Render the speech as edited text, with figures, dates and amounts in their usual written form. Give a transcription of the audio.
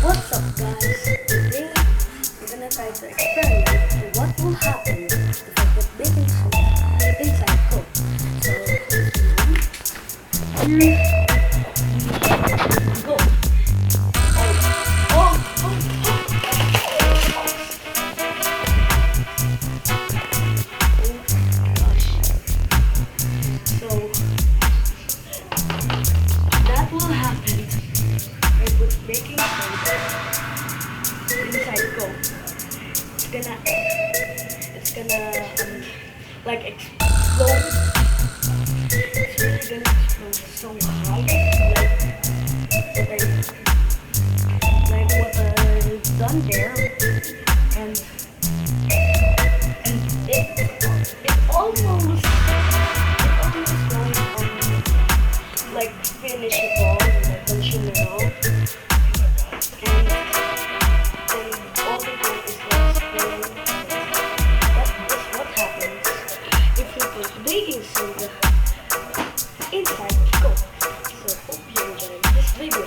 What's up guys? Today we're gonna try to experiment to what will happen if I put baking soda inside Coke. So here we go. So that will happen if I put baking soda inside Coke. It's gonna like explode. It's really gonna explode so hard. Like what I've done there, and it almost going like finishable, like consumable, and all the goal is like exploding. That is what happens if you put baking soda inside Coke. So hope you enjoyed this video.